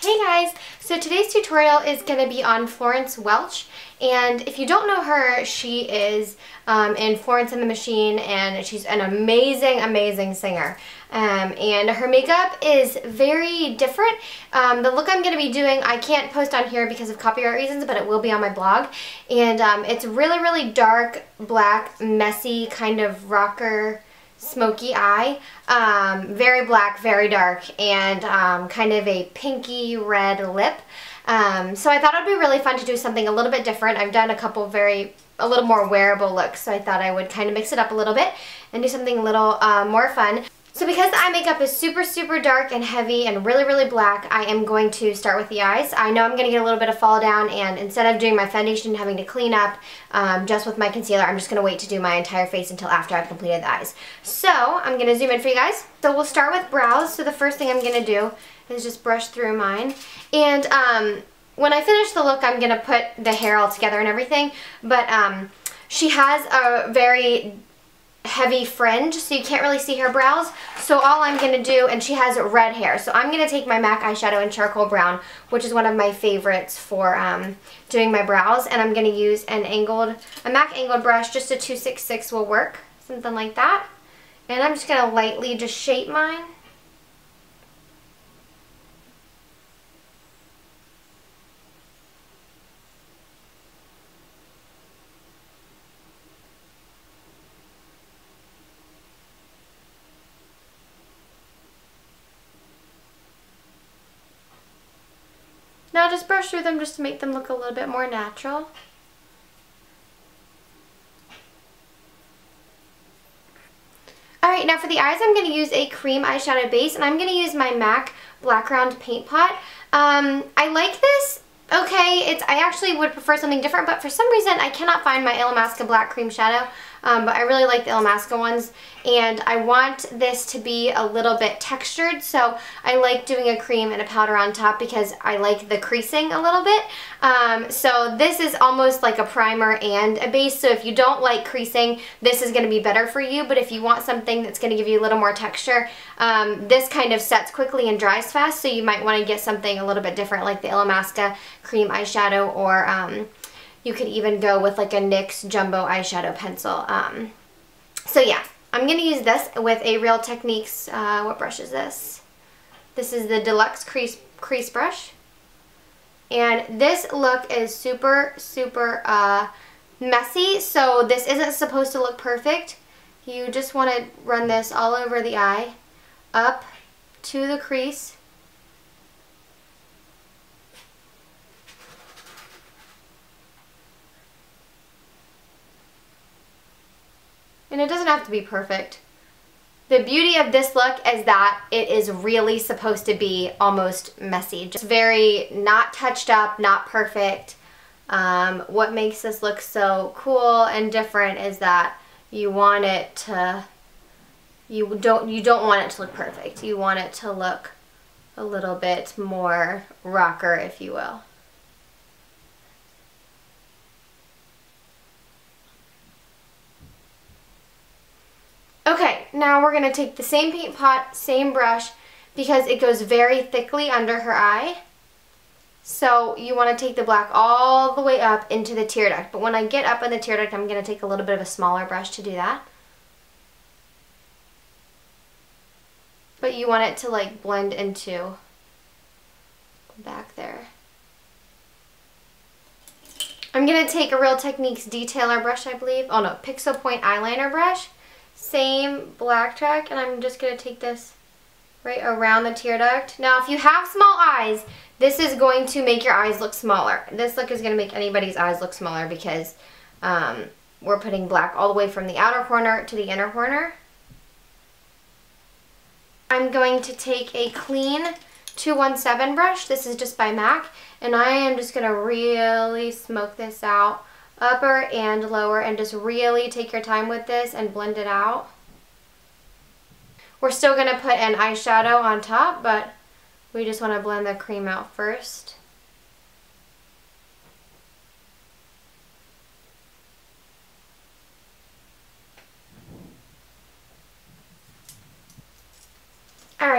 Hey guys! So today's tutorial is going to be on Florence Welch, and if you don't know her, she is in Florence and the Machine, and she's an amazing singer. And her makeup is very different. The look I'm going to be doing, I can't post on here because of copyright reasons, but it will be on my blog. And it's really dark, black, messy, kind of rocker, smoky eye, very black, very dark, and kind of a pinky red lip. So I thought it would be really fun to do something a little bit different. I've done a couple a little more wearable looks, so I thought I would kind of mix it up a little bit and do something a little more fun. So because the eye makeup is super dark and heavy and really black, I am going to start with the eyes. I know I'm going to get a little bit of fall down, and instead of doing my foundation and having to clean up just with my concealer, I'm just going to wait to do my entire face until after I've completed the eyes. So I'm going to zoom in for you guys. So we'll start with brows. So the first thing I'm going to do is just brush through mine. And when I finish the look, I'm going to put the hair all together and everything. But she has a very heavy fringe, so you can't really see her brows. So all I'm going to do, and she has red hair, so I'm going to take my MAC eyeshadow in Charcoal Brown, which is one of my favorites for doing my brows, and I'm going to use a MAC angled brush. Just a 266 will work, something like that. And I'm just going to lightly just shape mine. Now just brush through them just to make them look a little bit more natural. Alright, now for the eyes, I'm going to use a cream eyeshadow base, and I'm going to use my MAC Blackground Paintpot. I like this. Okay, I actually would prefer something different, but for some reason I cannot find my Illamasqua Black Cream Shadow, but I really like the Illamasqua ones, and I want this to be a little bit textured, so I like doing a cream and a powder on top because I like the creasing a little bit. So this is almost like a primer and a base, so if you don't like creasing, this is going to be better for you, but if you want something that's going to give you a little more texture, this kind of sets quickly and dries fast, so you might want to get something a little bit different like the Illamasqua cream eyeshadow, or you could even go with like a NYX jumbo eyeshadow pencil. So yeah, I'm going to use this with a Real Techniques, what brush is this? This is the Deluxe Crease Brush. And this look is super messy, so this isn't supposed to look perfect. You just want to run this all over the eye, up to the crease. And it doesn't have to be perfect. The beauty of this look is that it is really supposed to be almost messy. Just very not touched up, not perfect. What makes this look so cool and different is that you want it to, you don't want it to look perfect. You want it to look a little bit more rocker, if you will. Okay, now we're going to take the same paint pot, same brush, because it goes very thickly under her eye. So you want to take the black all the way up into the tear duct. But when I get up in the tear duct, I'm going to take a little bit of a smaller brush to do that. But you want it to like blend into back there. I'm going to take a Real Techniques detailer brush, I believe. Oh no, Pixel Point eyeliner brush. Same black track, and I'm just going to take this right around the tear duct. Now, if you have small eyes, this is going to make your eyes look smaller. This look is going to make anybody's eyes look smaller because we're putting black all the way from the outer corner to the inner corner. I'm going to take a clean 217 brush. This is just by MAC, and I am just going to really smoke this out, upper and lower, and just really take your time with this and blend it out. We're still going to put an eyeshadow on top, but we just want to blend the cream out first.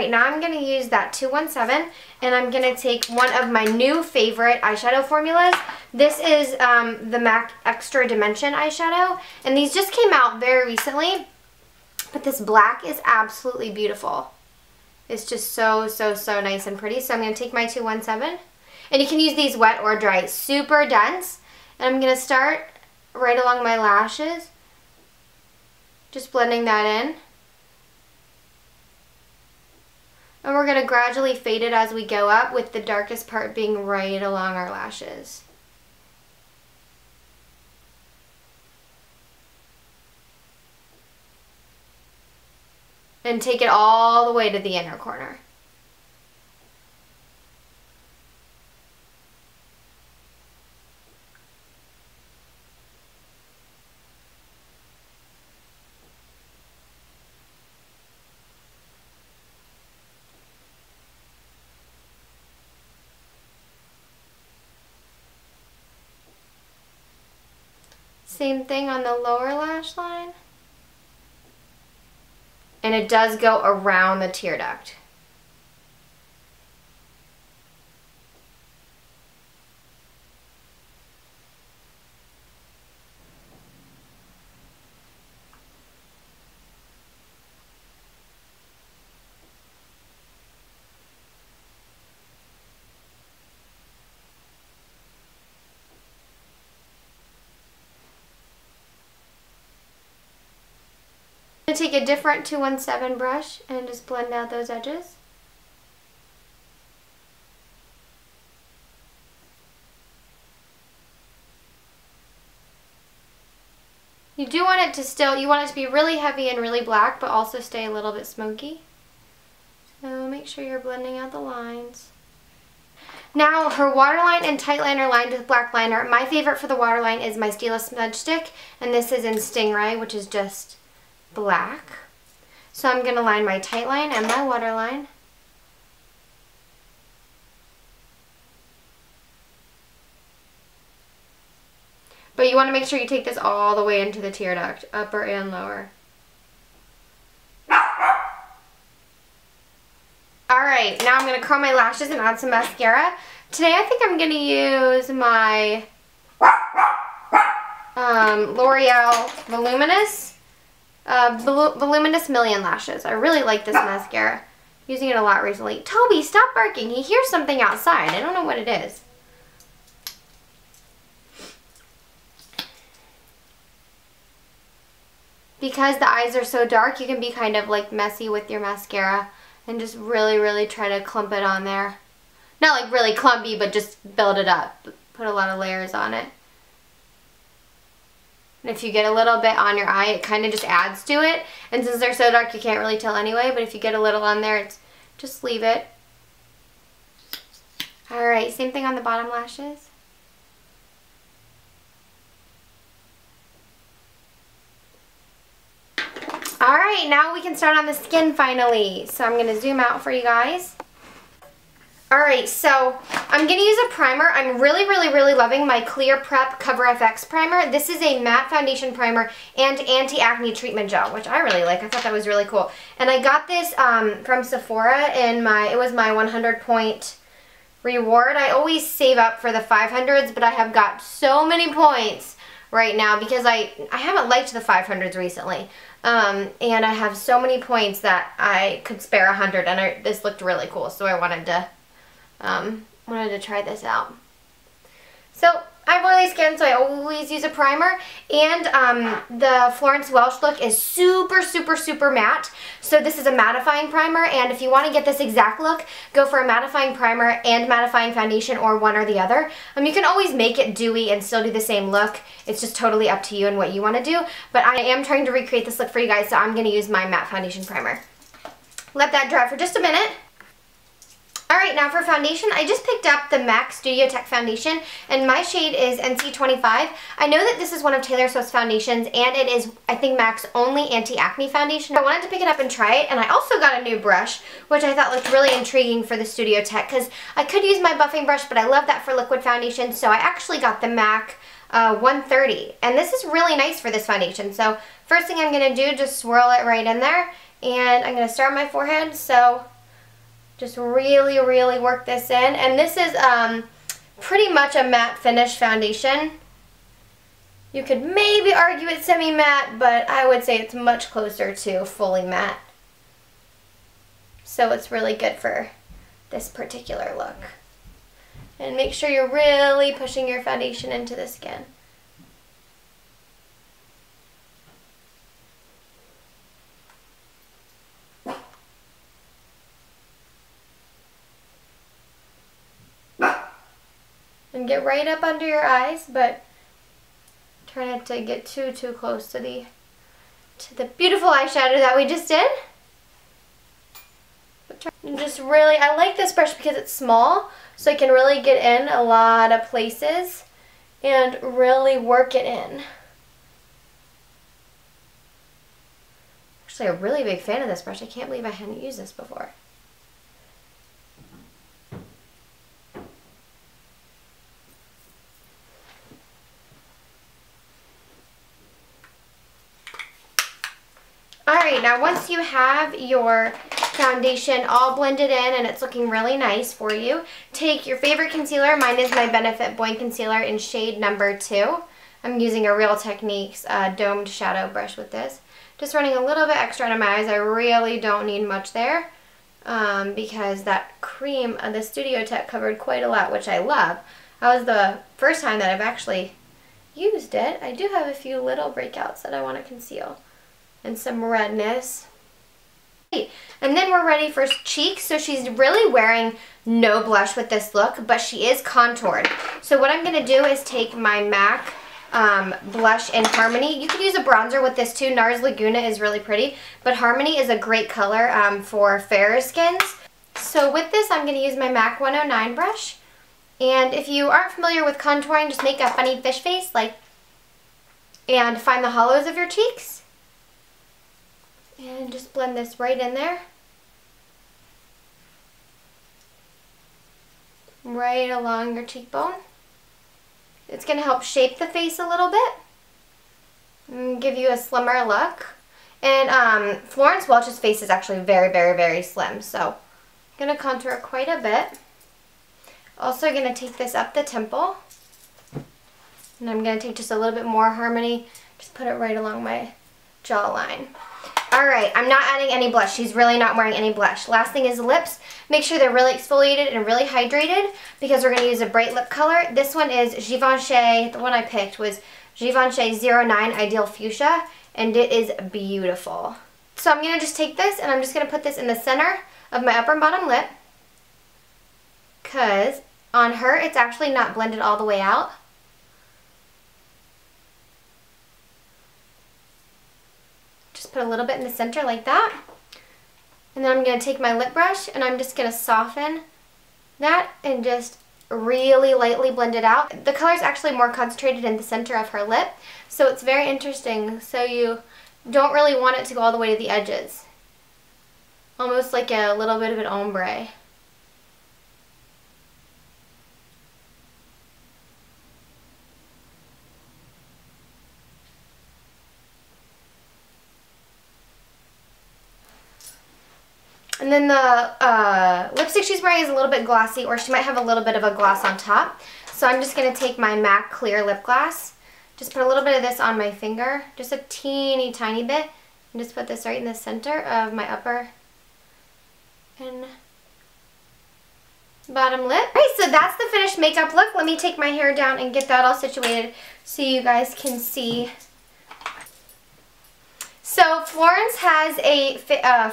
Alright, now I'm going to use that 217, and I'm going to take one of my new favorite eyeshadow formulas. This is the MAC Extra Dimension eyeshadow, and these just came out very recently, but this black is absolutely beautiful. It's just so, so, so nice and pretty. So I'm going to take my 217, and you can use these wet or dry. Super dense, and I'm going to start right along my lashes, just blending that in. And we're going to gradually fade it as we go up, with the darkest part being right along our lashes. And take it all the way to the inner corner. Same thing on the lower lash line. And it does go around the tear duct. I'm going to take a different 217 brush and just blend out those edges. You do want it to still, you want it to be really heavy and really black, but also stay a little bit smoky. So make sure you're blending out the lines. Now her waterline and tight liner lined with black liner. My favorite for the waterline is my Stila Smudgestick, and this is in Stingray, which is just black. So I'm going to line my tight line and my waterline. But you want to make sure you take this all the way into the tear duct, upper and lower. Alright, now I'm going to curl my lashes and add some mascara. Today I think I'm going to use my L'Oreal Voluminous. Voluminous Million Lashes. I really like this mascara. Using it a lot recently. Toby, stop barking. He hears something outside. I don't know what it is. Because the eyes are so dark, you can be kind of like messy with your mascara and just really, really try to clump it on there. Not like really clumpy, but just build it up. Put a lot of layers on it. And if you get a little bit on your eye, it kind of just adds to it. And since they're so dark, you can't really tell anyway. But if you get a little on there, just leave it. Alright, same thing on the bottom lashes. Alright, now we can start on the skin finally. So I'm going to zoom out for you guys. Alright, so I'm going to use a primer. I'm really, really, really loving my ClearPrep CoverFX primer. This is a matte foundation primer and anti-acne treatment gel, which I really like. I thought that was really cool. And I got this from Sephora in it was my 100-point reward. I always save up for the 500s, but I have got so many points right now because I haven't liked the 500s recently. And I have so many points that I could spare 100, and this looked really cool, so I wanted to try this out. So I have oily skin, so I always use a primer, and the Florence Welch look is super, super, super matte. So this is a mattifying primer, and if you want to get this exact look, go for a mattifying primer and mattifying foundation, or one or the other. You can always make it dewy and still do the same look. It's just totally up to you and what you want to do, but I am trying to recreate this look for you guys, so I'm going to use my matte foundation primer. Let that dry for just a minute. Alright, now for foundation, I just picked up the MAC Studio Tech Foundation, and my shade is NC25. I know that this is one of Taylor Swift's foundations, and it is, I think, MAC's only anti-acne foundation. I wanted to pick it up and try it, and I also got a new brush, which I thought looked really intriguing for the Studio Tech, because I could use my buffing brush, but I love that for liquid foundation, so I actually got the MAC 130, and this is really nice for this foundation. So first thing I'm going to do, just swirl it right in there, and I'm going to start on my forehead, so Just really, really work this in. And this is pretty much a matte finish foundation. You could maybe argue it's semi-matte, but I would say it's much closer to fully matte. So it's really good for this particular look. And make sure you're really pushing your foundation into the skin. And get right up under your eyes, but try not to get too close to the beautiful eyeshadow that we just did. And just really, I like this brush because it's small, so I can really get in a lot of places and really work it in. Actually, a really big fan of this brush. I can't believe I hadn't used this before. Alright, now once you have your foundation all blended in and it's looking really nice for you, take your favorite concealer. Mine is my Benefit Boing Concealer in shade number 2. I'm using a Real Techniques domed shadow brush with this. Just running a little bit extra under my eyes. I really don't need much there because that cream, the Studio Tech, covered quite a lot, which I love. That was the first time that I've actually used it. I do have a few little breakouts that I want to conceal. And some redness. And then we're ready for cheeks. So she's really wearing no blush with this look, but she is contoured. So what I'm going to do is take my MAC blush in Harmony. You could use a bronzer with this too. NARS Laguna is really pretty, but Harmony is a great color for fairer skins. So with this, I'm going to use my MAC 109 brush. And if you aren't familiar with contouring, just make a funny fish face, and find the hollows of your cheeks. And just blend this right in there. Right along your cheekbone. It's going to help shape the face a little bit. And give you a slimmer look. And Florence Welch's face is actually very, very, very slim. So I'm going to contour quite a bit. Also going to take this up the temple. And I'm going to take just a little bit more Harmony. Just put it right along my jawline. Alright, I'm not adding any blush. She's really not wearing any blush. Last thing is the lips. Make sure they're really exfoliated and really hydrated because we're going to use a bright lip color. This one is Givenchy. The one I picked was Givenchy 09 Ideal Fuchsia, and it is beautiful. So I'm going to just take this and I'm just going to put this in the center of my upper and bottom lip because on her it's actually not blended all the way out. Just put a little bit in the center like that. And then I'm going to take my lip brush and I'm just going to soften that and just really lightly blend it out. The color is actually more concentrated in the center of her lip, so it's very interesting. So you don't really want it to go all the way to the edges. Almost like a little bit of an ombre. And then the lipstick she's wearing is a little bit glossy, or she might have a little bit of a gloss on top. So I'm just going to take my MAC Clear Lip Glass, just put a little bit of this on my finger, just a teeny tiny bit, and just put this right in the center of my upper and bottom lip. Alright, so that's the finished makeup look. Let me take my hair down and get that all situated so you guys can see. So Florence has a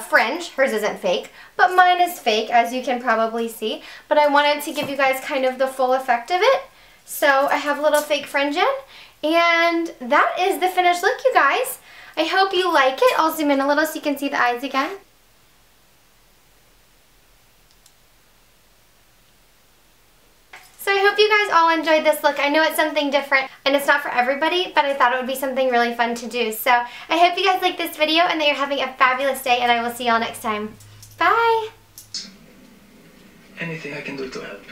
fringe. Hers isn't fake, but mine is fake, as you can probably see. But I wanted to give you guys kind of the full effect of it. So I have a little fake fringe in. And that is the finished look, you guys. I hope you like it. I'll zoom in a little so you can see the eyes again. So I hope you guys all enjoyed this look. I know it's something different and it's not for everybody, but I thought it would be something really fun to do. So I hope you guys liked this video and that you're having a fabulous day, and I will see y'all next time. Bye! Anything I can do to help.